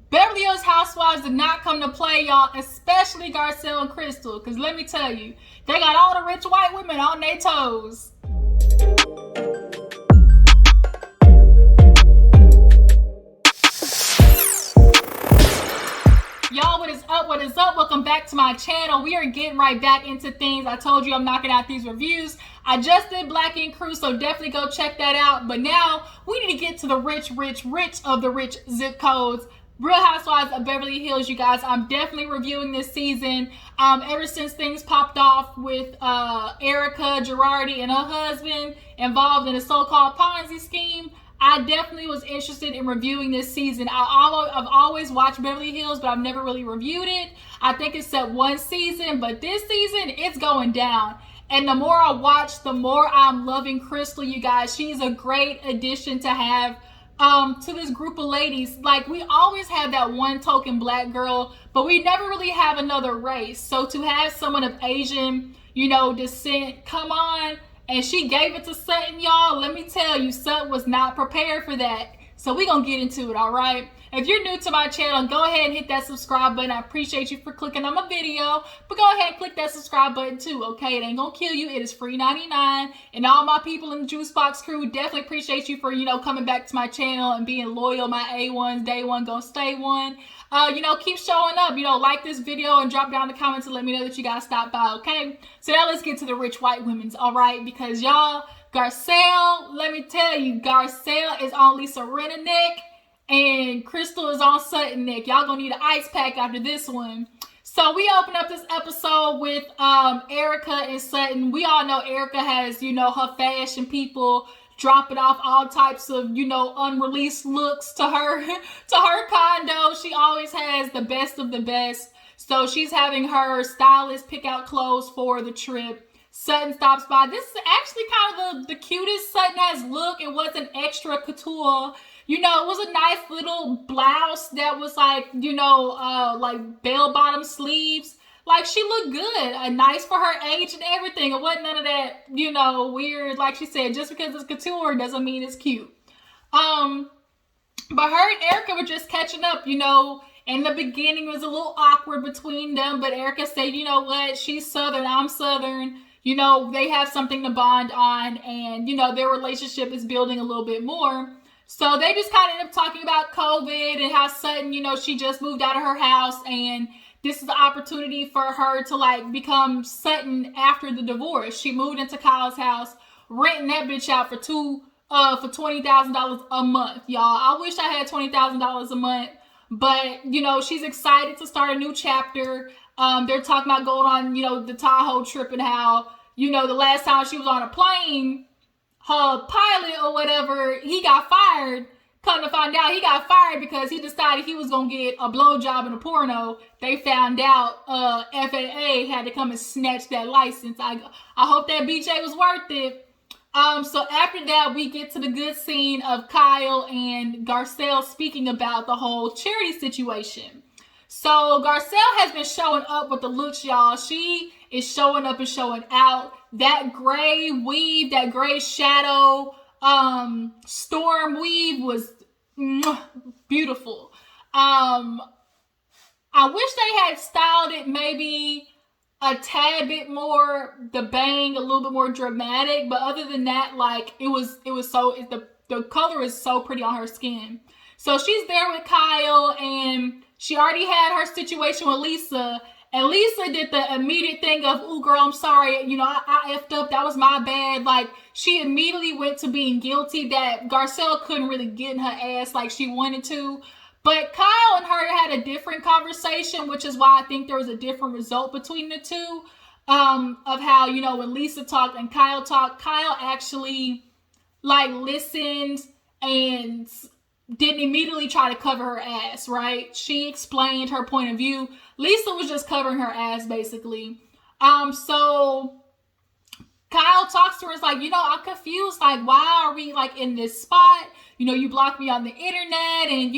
Beverly Hills Housewives did not come to play, y'all, especially Garcelle and Crystal, because let me tell you, they got all the rich white women on their toes. Y'all, what is up? What is up? Welcome back to my channel. We are getting right back into things. I told you I'm knocking out these reviews. I just did Black Ink Crew, so definitely go check that out. But now we need to get to the rich of the rich zip codes. Real Housewives of Beverly Hills, you guys. I'm definitely reviewing this season. Ever since things popped off with Erica Girardi and her husband involved in a so-called Ponzi scheme, I definitely was interested in reviewing this season. I've always watched Beverly Hills, but I've never really reviewed it. I think it's set one season, but this season, it's going down. And the more I watch, the more I'm loving Crystal, you guys. She's a great addition to have to this group of ladies. Like, we always have that one token black girl, but we never really have another race. So to have someone of Asian, descent come on, and she gave it to Sutton, y'all. Let me tell you, Sutton was not prepared for that. So we're going to get into it, all right? If you're new to my channel, go ahead and hit that subscribe button. I appreciate you for clicking on my video. But go ahead and click that subscribe button too, okay? It ain't going to kill you. It is free 99. And all my people in the Juice Box crew, definitely appreciate you for, coming back to my channel and being loyal. My A1s, day one, gonna stay one. Keep showing up. Like this video and drop down the comments and let me know that you guys stopped by, okay? So now let's get to the rich white women's, all right? Because y'all, Garcelle, let me tell you, Garcelle is on Lisa Rinna neck and Crystal is on Sutton neck. Y'all gonna need an ice pack after this one. So we open up this episode with Erica and Sutton. We all know Erica has, her fashion people dropping off all types of, unreleased looks to her condo. She always has the best of the best. So she's having her stylist pick out clothes for the trip. Sutton stops by. This is actually kind of the cutest Sutton has look. It wasn't extra couture. It was a nice little blouse that was like, like bell-bottom sleeves. Like, she looked good. Nice for her age and everything. It wasn't none of that, weird. Like she said, just because it's couture doesn't mean it's cute. But her and Erica were just catching up, In the beginning, it was a little awkward between them. But Erica said, you know what? She's Southern. I'm Southern. They have something to bond on. And, their relationship is building a little bit more. So they just kind of end up talking about COVID and how Sutton, she just moved out of her house and this is the opportunity for her to become Sutton after the divorce. She moved into Kyle's house, renting that bitch out for $20,000 a month, y'all. I wish I had $20,000 a month, but she's excited to start a new chapter. They're talking about going on, the Tahoe trip and how, the last time she was on a plane, her pilot or whatever, he got fired. Come to find out, he got fired because he decided he was going to get a blowjob in a porno. They found out FAA had to come and snatch that license. I hope that BJ was worth it. So after that, we get to the good scene of Kyle and Garcelle speaking about the whole charity situation. So Garcelle has been showing up with the looks, y'all. She is showing up and showing out. That gray weave, that gray shadow storm weave was beautiful. I wish they had styled it maybe a tad bit more, the bang a little bit more dramatic, but other than that, the color is so pretty on her skin. So she's there with Kyle and she already had her situation with Lisa. And Lisa did the immediate thing of, "Ooh, girl, I'm sorry. I effed up. That was my bad." Like, she immediately went to being guilty that Garcelle couldn't really get in her ass like she wanted to. But Kyle and her had a different conversation, which is why I think there was a different result between the two. Of how, when Lisa talked and Kyle talked, Kyle actually, listened and didn't immediately try to cover her ass, right? She explained her point of view. Lisa was just covering her ass, basically. So Kyle talks to her, it's like, I'm confused. Like, why are we, in this spot? You blocked me on the internet. And,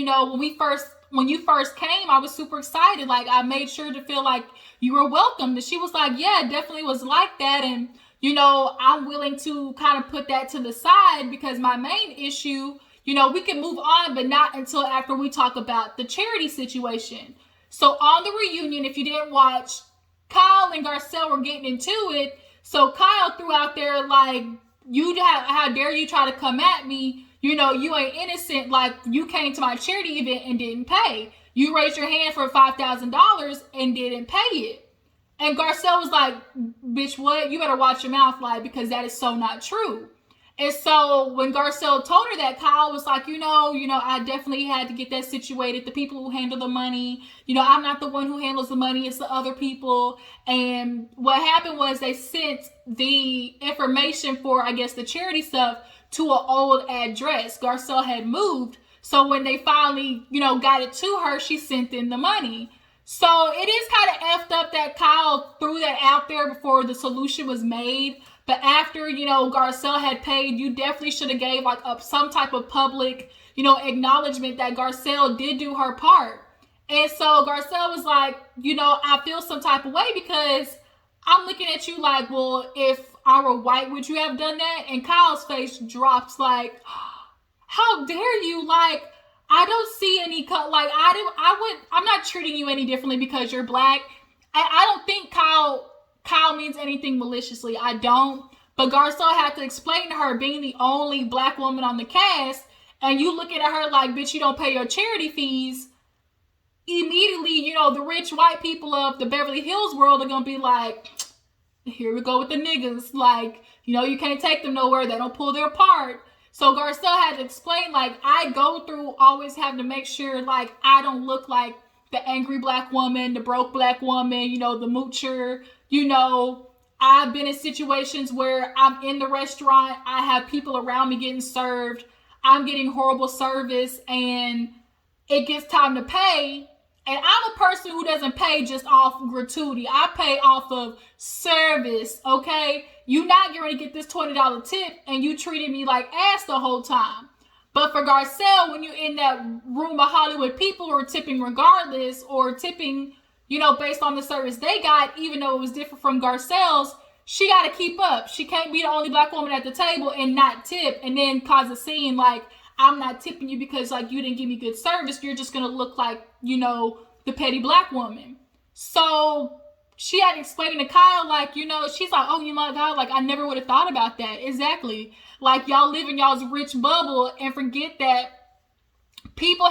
when you first came, I was super excited. Like, I made sure to feel like you were welcome. And she was like, yeah, it definitely was like that. And, I'm willing to kind of put that to the side because my main issue, we can move on, but not until after we talk about the charity situation. So on the reunion, if you didn't watch, Kyle and Garcelle were getting into it. So Kyle threw out there like, how dare you try to come at me? You ain't innocent. Like, you came to my charity event and didn't pay. You raised your hand for $5,000 and didn't pay it. And Garcelle was like, bitch, what? You better watch your mouth, like, because that is so not true. And so when Garcelle told her that, Kyle was like, I definitely had to get that situated. The people who handle the money, I'm not the one who handles the money. It's the other people. And what happened was they sent the information for, I guess, the charity stuff to an old address. Garcelle had moved. So when they finally, got it to her, she sent in the money. So it is kind of effed up that Kyle threw that out there before the solution was made. But after, Garcelle had paid, you definitely should have gave like some type of public, acknowledgement that Garcelle did do her part. And so Garcelle was like, I feel some type of way because I'm looking at you like, well, if I were white, would you have done that? And Kyle's face drops like, how dare you? Like, I don't see any I'm not treating you any differently because you're black. I don't think Kyle means anything maliciously. I don't. But Garcelle had to explain to her, being the only black woman on the cast, and you looking at her like, bitch, you don't pay your charity fees. Immediately, the rich white people of the Beverly Hills world are going to be like, here we go with the niggas. Like, you can't take them nowhere. They don't pull their part. So Garcelle had to explain, like, I go through always having to make sure, like, I don't look like the angry black woman, the broke black woman, the moocher. I've been in situations where I'm in the restaurant, I have people around me getting served, I'm getting horrible service, and it gets time to pay. And I'm a person who doesn't pay just off gratuity. I pay off of service, okay? You not getting to get this $20 tip and you treated me like ass the whole time. But for Garcelle, when you're in that room of Hollywood people who are tipping regardless or tipping, based on the service they got, even though it was different from Garcelle's, she got to keep up. She can't be the only black woman at the table and not tip and then cause a scene like, I'm not tipping you because like you didn't give me good service. You're just going to look like, the petty black woman. So she had to explain to Kyle, like, she's like, oh, my God, like, I never would have thought about that. Exactly. Like, y'all live in y'all's rich bubble and forget that people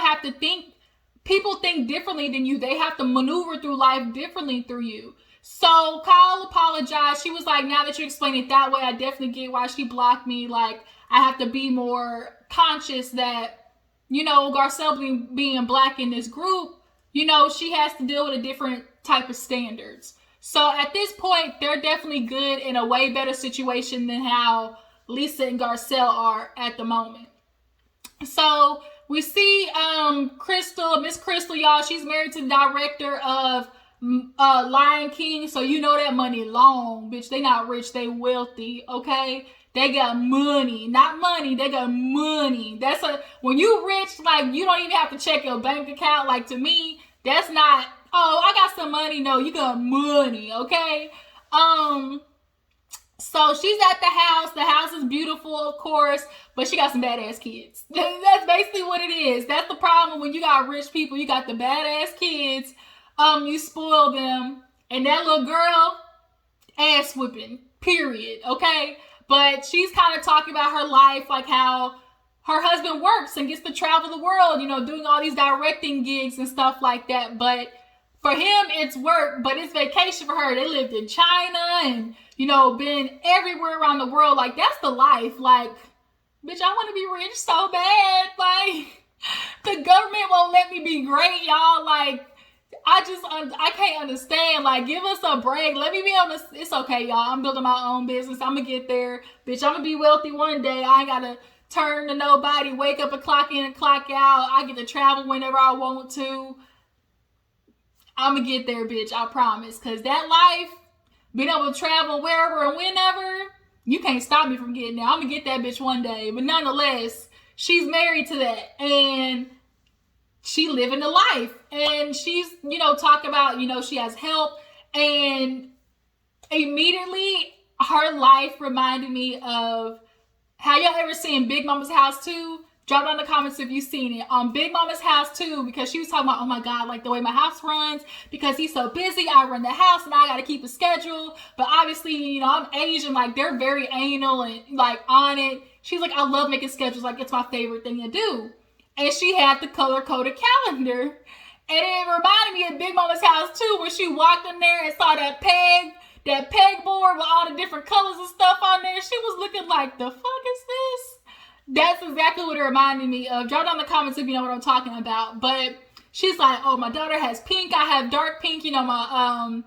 think differently than you. They have to maneuver through life differently through you. So Kyle apologized. She was like, now that you explain it that way, I definitely get why she blocked me. Like, I have to be more conscious that, Garcelle being black in this group, she has to deal with a different type of standards. So at this point, they're definitely good in a way better situation than how Lisa and Garcelle are at the moment. So we see Miss Crystal, y'all. She's married to the director of Lion King. So that money long, bitch. They not rich, they wealthy, okay? They got money, not money. They got money. When you rich, like, you don't even have to check your bank account. Like, to me, that's not, oh, I got some money. No, you got money, okay? So she's at the house. The house is beautiful, of course, but she got some badass kids. That's basically what it is. That's the problem when you got rich people. You got the badass kids. You spoil them, and that little girl, ass whipping, period, okay? But she's kind of talking about her life, like how her husband works and gets to travel the world, doing all these directing gigs and stuff like that. But for him, it's work, but it's vacation for her. They lived in China and, been everywhere around the world. Like, that's the life. Like, bitch, I want to be rich so bad. Like, the government won't let me be great, y'all. Like, I can't understand. Like, give us a break. Let me be able to, it's okay, y'all. I'm building my own business. I'm going to get there. Bitch, I'm going to be wealthy one day. I ain't got to turn to nobody, wake up and clock in and clock out. I get to travel whenever I want to. I'm going to get there, bitch. I promise. Because that life, being able to travel wherever and whenever, you can't stop me from getting there. I'm going to get that bitch one day. But nonetheless, she's married to that. And she living the life. And she's, talking about, she has help. And immediately, her life reminded me of, have y'all ever seen Big Mama's House 2? Drop down in the comments if you've seen it. On Big Mama's house too, because she was talking about, oh my God, like the way my house runs, because he's so busy, I run the house and I gotta keep a schedule. But obviously, you know, I'm Asian, like they're very anal and like on it. She's like, I love making schedules, like it's my favorite thing to do. And she had the color-coded calendar. And it reminded me of Big Mama's house too, where she walked in there and saw that pegboard with all the different colors and stuff on there. She was looking like, the fuck is this? That's exactly what it reminded me of. Drop down in the comments if you know what I'm talking about. But she's like, oh, my daughter has pink. I have dark pink. You know, my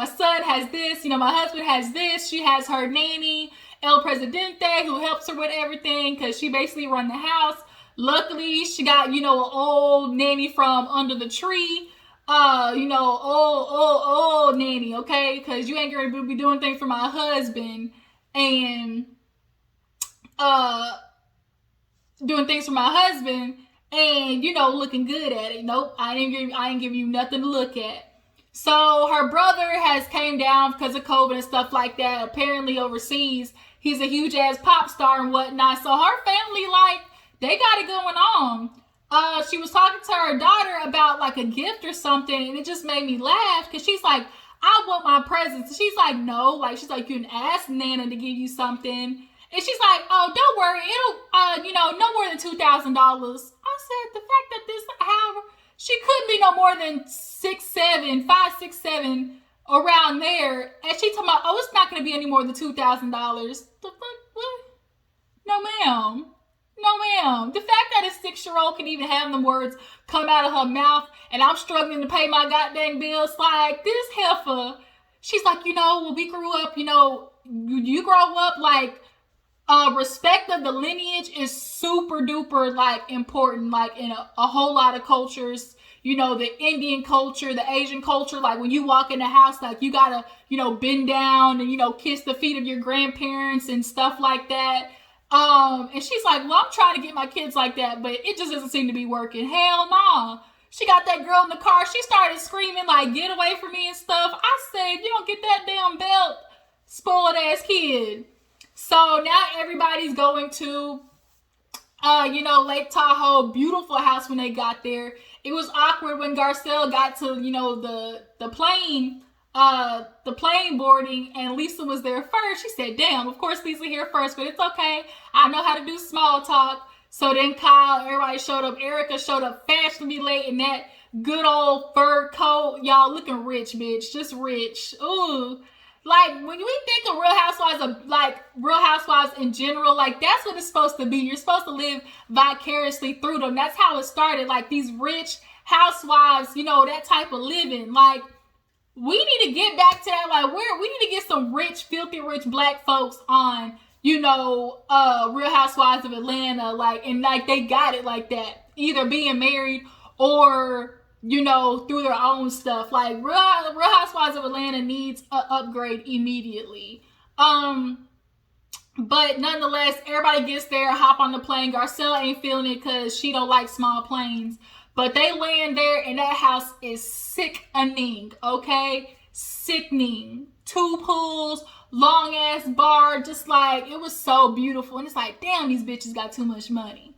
son has this. You know, my husband has this. She has her nanny, El Presidente, who helps her with everything because she basically run the house. Luckily, she got, you know, an old nanny from under the tree. You know, old nanny, okay? Because you ain't going to be doing things for my husband. And, doing things for my husband and, you know, looking good at it. Nope, I ain't give you nothing to look at. So her brother has came down because of COVID and stuff like that. Apparently overseas, he's a huge ass pop star and whatnot. So her family, like, they got it going on. She was talking to her daughter about like a gift or something, and it just made me laugh because she's like, I want my presents. And she's like, no, like, she's like, you can ask Nana to give you something. And she's like, oh, don't worry. It'll, you know, no more than $2,000. I said, the fact that this, however, she couldn't be no more than 5, 6, 7 around there. And she talking about, oh, it's not going to be any more than $2,000. The fuck? What? No, ma'am. No, ma'am. The fact that a 6-year-old can even have them words come out of her mouth and I'm struggling to pay my goddamn bills, like, this heifer. She's like, you know, when we grew up, you know, you grow up, like, respect of the lineage is super duper like important, like in a whole lot of cultures. You know, the Indian culture, the Asian culture, like when you walk in the house, like you gotta, you know, bend down and, you know, kiss the feet of your grandparents and stuff like that. And she's like, well, I'm trying to get my kids like that, but it just doesn't seem to be working. Hell no. She got that girl in the car. She started screaming like, get away from me and stuff. I said, if you don't get that damn belt, spoiled ass kid. So now everybody's going to, you know, Lake Tahoe, beautiful house when they got there. It was awkward when Garcelle got to, you know, the plane boarding and Lisa was there first. She said, damn, of course Lisa here first, but it's okay. I know how to do small talk. So then Kyle, everybody showed up. Erica showed up fashionably late in that good old fur coat. Y'all looking rich, bitch. Just rich. Ooh. Like, when we think of Real Housewives in general, like, that's what it's supposed to be. You're supposed to live vicariously through them. That's how it started. Like, these rich housewives, you know, that type of living. Like, we need to get back to that. Like, we need to get some rich, filthy rich black folks on, you know, Real Housewives of Atlanta. Like, and, like, they got it like that. Either being married or, you know, through their own stuff. Like, Real Housewives of Atlanta needs an upgrade immediately. But nonetheless, everybody gets there, hop on the plane. Garcelle ain't feeling it because she don't like small planes. But they land there, and that house is sickening, okay? Sickening. 2 pools, long-ass bar, just like, it was so beautiful. And it's like, damn, these bitches got too much money.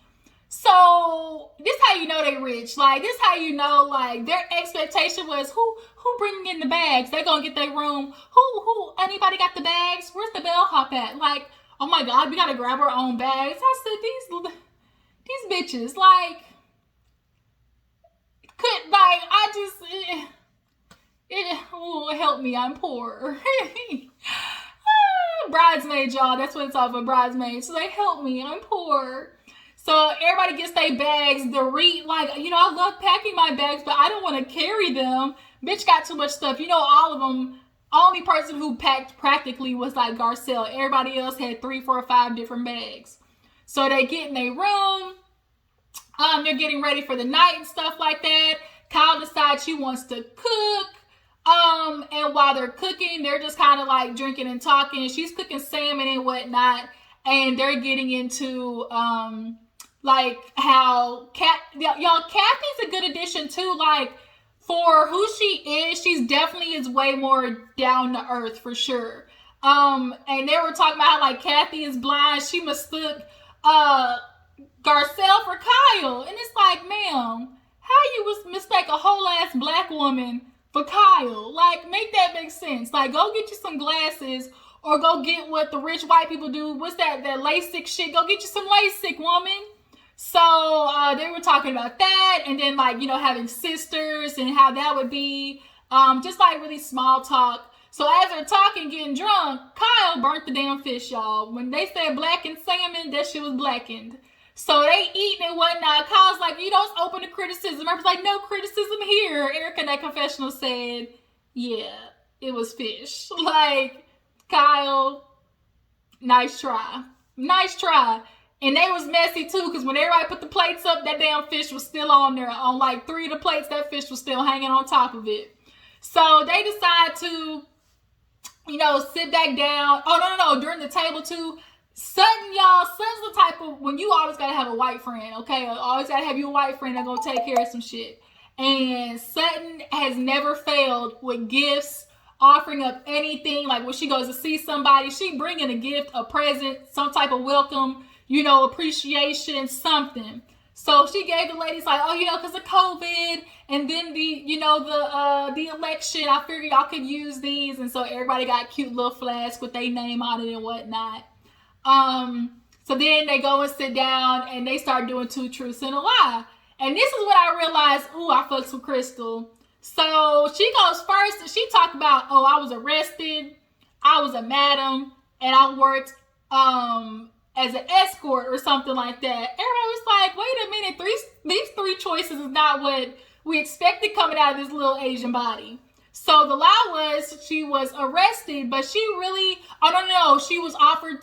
So this how you know they rich. Like, this how you know, like, their expectation was who bringing in the bags? They gonna get their room. Who anybody got the bags? Where's the bellhop at? Like, oh my God, we gotta grab our own bags. I said, these bitches, like, could, like, I just help me, I'm poor. Bridesmaid, y'all, that's what it's off of, bridesmaid. So they help me, I'm poor. So everybody gets their bags. Like, you know, I love packing my bags, but I don't want to carry them. Bitch got too much stuff. You know, all of them, only person who packed practically was like Garcelle. Everybody else had 3, 4, 5 different bags. So they get in their room. They're getting ready for the night and stuff like that. Kyle decides she wants to cook. And while they're cooking, they're just kind of like drinking and talking. She's cooking salmon and whatnot. And they're getting into, like how y'all, Kathy's a good addition too. Like, for who she is, she's definitely is way more down to earth for sure. And they were talking about how like Kathy is blind. She mistook Garcelle for Kyle. And it's like, ma'am, how you was mistake a whole ass black woman for Kyle? Like, make that make sense. Like, go get you some glasses or go get what the rich white people do. What's that LASIK shit? Go get you some LASIK, woman. So they were talking about that, and then like, you know, having sisters and how that would be, just like really small talk. So as they're talking, getting drunk, Kyle burnt the damn fish, y'all. When they said blackened salmon, that shit was blackened. So they eating and whatnot. Kyle's like, you don't open to criticism. I was like, no criticism here. Erica in that confessional said, yeah, it was fish. Like, Kyle, nice try. Nice try. And they was messy too, because when everybody put the plates up, that damn fish was still on there. On like 3 of the plates, that fish was still hanging on top of it. So they decide to, you know, sit back down. Oh, no. During the table too, Sutton, y'all, Sutton's the type of, when you always gotta have a white friend, okay? Always gotta have you a white friend that's gonna take care of some shit. And Sutton has never failed with gifts, offering up anything. Like when she goes to see somebody, she bringing a gift, a present, some type of welcome, you know, appreciation, something. So she gave the ladies like, oh, you know, because of COVID and then the, you know, the election, I figured y'all could use these. And so everybody got cute little flasks with their name on it and whatnot. So then they go and sit down and they start doing 2 truths and a lie. And this is what I realized, ooh, I fucked with Crystal. So she goes first and she talked about, oh, I was arrested, I was a madam, and I worked as an escort or something like that. Everybody was like, wait a minute, these 3 choices is not what we expected coming out of this little Asian body. So the lie was she was arrested, but she really, she was offered,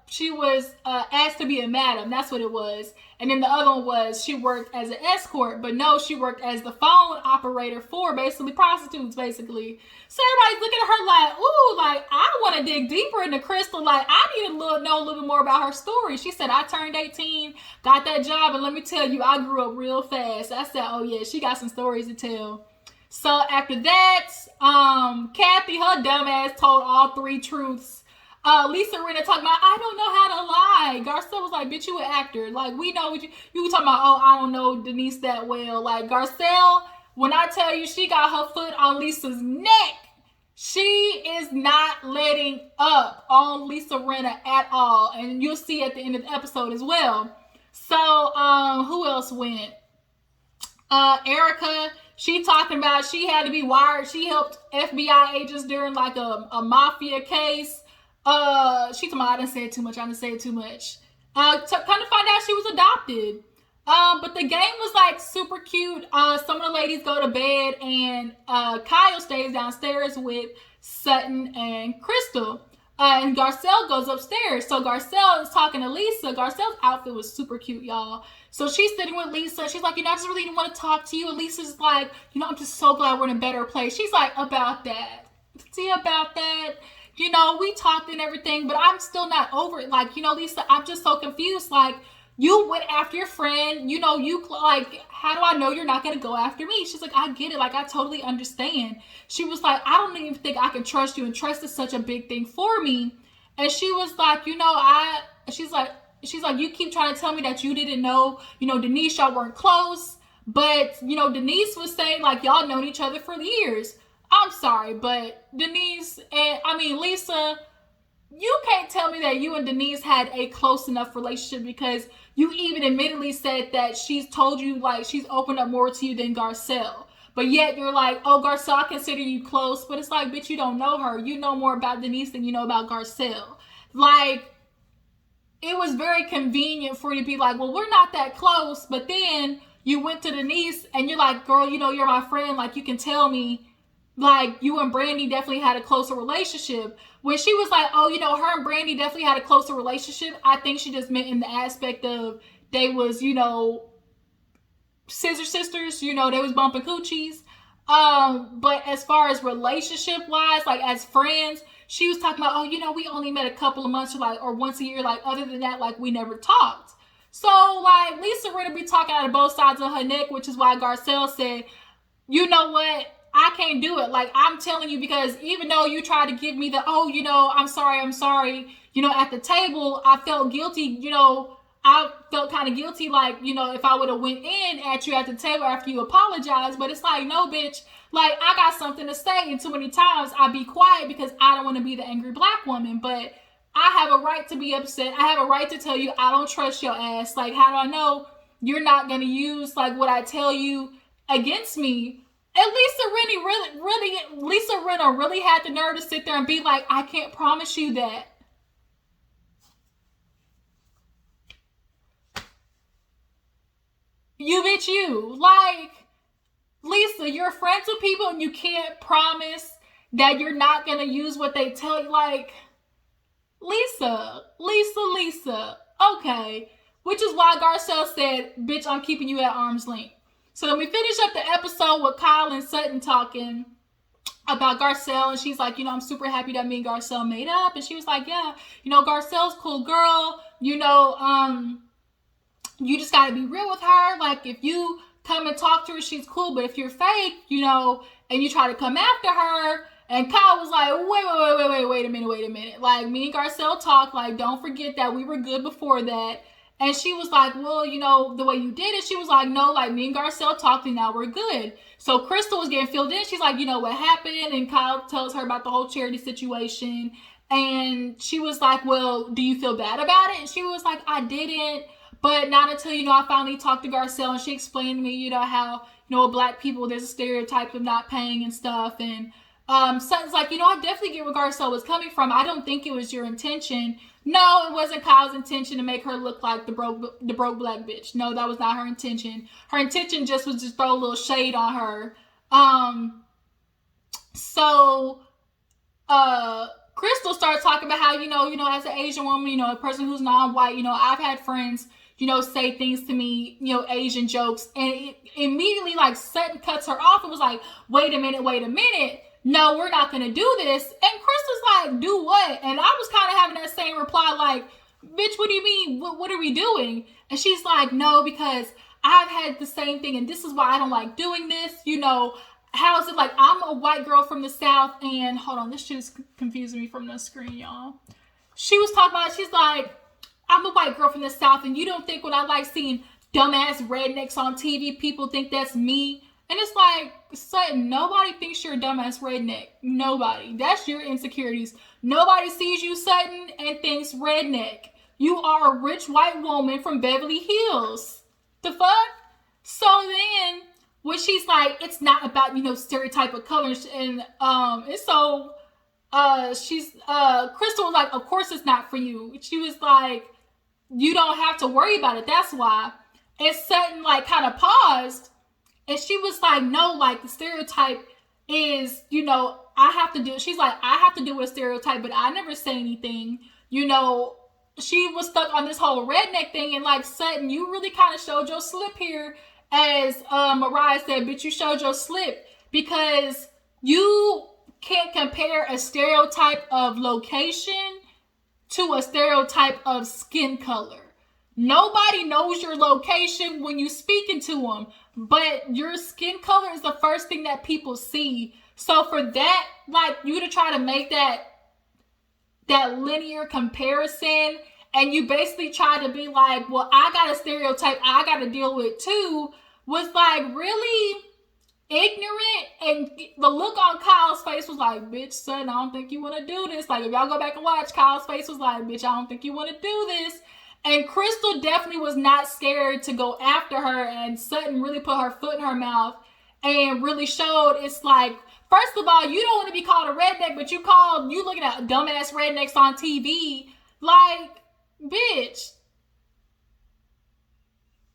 she was asked to be a madam. That's what it was. And then the other one was she worked as an escort, but no, she worked as the phone operator for basically prostitutes, basically. So everybody's looking at her like, ooh, like, I want to dig deeper into Crystal. Like, I need to know a little bit more about her story. She said, I turned 18, got that job, and let me tell you, I grew up real fast. I said, oh yeah, she got some stories to tell. So after that, Kathy, her dumb ass, told all 3 truths. Lisa Rinna talking about, I don't know how to lie. Garcelle was like, bitch, you an actor. Like, we know what you were talking about, oh, I don't know Denise that well. Like, Garcelle, when I tell you she got her foot on Lisa's neck, she is not letting up on Lisa Rinna at all. And you'll see at the end of the episode as well. So, who else went? Erica, she talking about she had to be wired. She helped FBI agents during like a mafia case. She told me I didn't say it too much. Kind of find out she was adopted. But the game was like super cute. Some of the ladies go to bed and Kyle stays downstairs with Sutton and Crystal. And Garcelle goes upstairs. So Garcelle is talking to Lisa. Garcelle's outfit was super cute, y'all. So she's sitting with Lisa. She's like, you know, I just really didn't want to talk to you. And Lisa's like, you know, I'm just so glad we're in a better place. She's like, about that. See, about that. You know, we talked and everything, but I'm still not over it. Like, you know, Lisa, I'm just so confused. Like, you went after your friend. You know, like, how do I know you're not going to go after me? She's like, I get it. Like, I totally understand. She was like, I don't even think I can trust you. And trust is such a big thing for me. And she was like, you know, she's like, you keep trying to tell me that you didn't know, you know, Denise, y'all weren't close. But, you know, Denise was saying, like, y'all known each other for years. I'm sorry, but Denise Lisa, you can't tell me that you and Denise had a close enough relationship because you even admittedly said that she's told you, like, she's opened up more to you than Garcelle. But yet you're like, oh, Garcelle, I consider you close. But it's like, bitch, you don't know her. You know more about Denise than you know about Garcelle. Like, it was very convenient for you to be like, well, we're not that close. But then you went to Denise and you're like, girl, you know, you're my friend. Like, you can tell me. Like, you and Brandy definitely had a closer relationship. When she was like, oh, you know, her and Brandy definitely had a closer relationship, I think she just meant in the aspect of they was, you know, scissor sisters, you know, they was bumping coochies. But as far as relationship-wise, like, as friends, she was talking about, oh, you know, we only met a couple of months or once a year. Like, other than that, like, we never talked. So, like, Lisa Rinna be talking out of both sides of her neck, which is why Garcelle said, you know what? I can't do it. Like, I'm telling you, because even though you tried to give me the, oh, you know, I'm sorry, you know, at the table, I felt guilty, you know, I felt kind of guilty, like, you know, if I would have went in at you at the table after you apologized. But it's like, no, bitch, like, I got something to say, and too many times I be quiet because I don't want to be the angry black woman. But I have a right to be upset. I have a right to tell you I don't trust your ass. Like, how do I know you're not going to use, like, what I tell you against me? And Lisa Rinna really had the nerve to sit there and be like, I can't promise you that. You bitch, you. Like, Lisa, you're friends with people and you can't promise that you're not going to use what they tell you. Like, Lisa. Okay. Which is why Garcelle said, bitch, I'm keeping you at arm's length. So then we finish up the episode with Kyle and Sutton talking about Garcelle. And she's like, you know, I'm super happy that me and Garcelle made up. And she was like, yeah, you know, Garcelle's a cool girl. You know, you just got to be real with her. Like, if you come and talk to her, she's cool. But if you're fake, you know, and you try to come after her. And Kyle was like, wait a minute. Like, me and Garcelle talked. Like, don't forget that we were good before that. And she was like, well, you know, the way you did it. She was like, no, like, me and Garcelle talked and now we're good. So Crystal was getting filled in. She's like, you know what happened? And Kyle tells her about the whole charity situation. And she was like, well, do you feel bad about it? And she was like, I didn't. But not until, you know, I finally talked to Garcelle and she explained to me, you know, how, you know, black people, there's a stereotype of not paying and stuff. And Sutton's like, you know, I definitely get where Garcelle was coming from. I don't think it was your intention. No, it wasn't Kyle's intention to make her look like the broke black bitch. No, that was not her intention. Her intention just was to throw a little shade on her. So Crystal started talking about how, you know, as an Asian woman, you know, a person who's non-white, you know, I've had friends, you know, say things to me, you know, Asian jokes. And it immediately, like, Sutton cuts her off and was like, wait a minute. No, we're not going to do this. And Crystal's like, do what? And I was kind of having that same reply, like, bitch, what do you mean? What are we doing? And she's like, no, because I've had the same thing. And this is why I don't like doing this. You know, how is it like I'm a white girl from the South and hold on, this shit is confusing me from the screen, y'all. She was talking about, she's like, I'm a white girl from the South and you don't think when I like seeing dumbass rednecks on TV, people think that's me? And it's like, Sutton, nobody thinks you're a dumbass redneck. Nobody. That's your insecurities. Nobody sees you, Sutton, and thinks redneck. You are a rich white woman from Beverly Hills. The fuck? So then, when she's like, it's not about, you know, stereotype of colors. And so Crystal was like, of course it's not for you. She was like, you don't have to worry about it. That's why. And Sutton, like, kind of paused. And she was like, no, like, the stereotype is, you know, she's like, I have to do with a stereotype, but I never say anything. You know, she was stuck on this whole redneck thing. And, like, Sutton, you really kind of showed your slip here. As Mariah said, bitch, you showed your slip. Because you can't compare a stereotype of location to a stereotype of skin color. Nobody knows your location when you speaking to them, but your skin color is the first thing that people see. So for that, like, you to try to make that linear comparison, and you basically try to be like, well, I got a stereotype I got to deal with too, was like really ignorant. And the look on Kyle's face was like, bitch, son, I don't think you want to do this. Like, if y'all go back and watch, Kyle's face was like, bitch, I don't think you want to do this. And Crystal definitely was not scared to go after her, and Sutton really put her foot in her mouth and really showed it's like, first of all, you don't want to be called a redneck, but you looking at dumbass rednecks on TV. Like, bitch,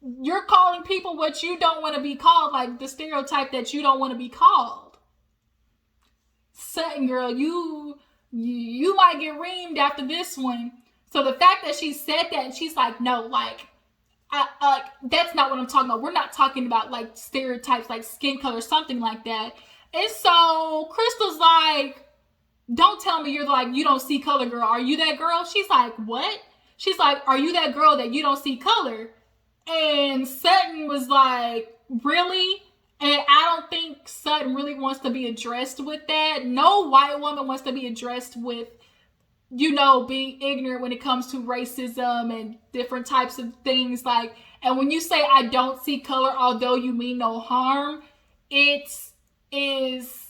you're calling people what you don't want to be called, like the stereotype that you don't want to be called. Sutton, girl, you might get reamed after this one. So the fact that she said that and she's like, no, like, that's not what I'm talking about. We're not talking about like stereotypes like skin color or something like that. And so Crystal's like, don't tell me you're like, you don't see color, girl. Are you that girl? She's like, what? She's like, are you that girl that you don't see color? And Sutton was like, really? And I don't think Sutton really wants to be addressed with that. No white woman wants to be addressed with being ignorant when it comes to racism and different types of things. Like, and when you say I don't see color, although you mean no harm, it is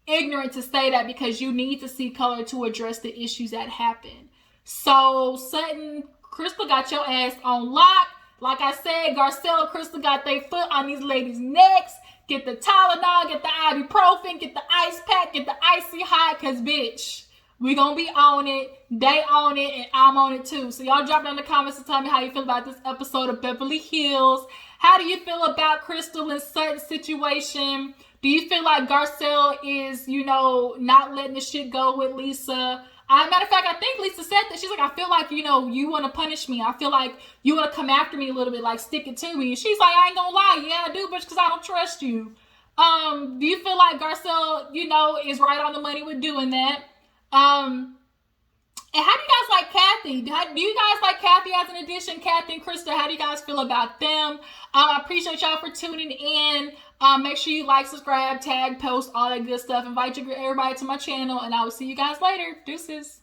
ignorant to say that because you need to see color to address the issues that happen. So Sutton, Crystal got your ass on lock. Like I said, Garcelle and Crystal got their foot on these ladies' necks. Get the Tylenol, get the ibuprofen, get the ice pack, get the icy hot, because, bitch, we gonna be on it. They on it, and I'm on it too. So y'all drop down in the comments and tell me how you feel about this episode of Beverly Hills. How do you feel about Crystal and Sutton's situation? Do you feel like Garcelle is, not letting the shit go with Lisa? Matter of fact, I think Lisa said that. She's like, I feel like, you want to punish me. I feel like you want to come after me a little bit, like stick it to me. And she's like, I ain't gonna lie. Yeah, I do, bitch, because I don't trust you. Do you feel like Garcelle, is right on the money with doing that? And how do you guys like Kathy? Do you guys like Kathy as an addition? Kathy and Krista, how do you guys feel about them? I appreciate y'all for tuning in. Make sure you like, subscribe, tag, post, all that good stuff. Invite everybody to my channel, and I will see you guys later. Deuces.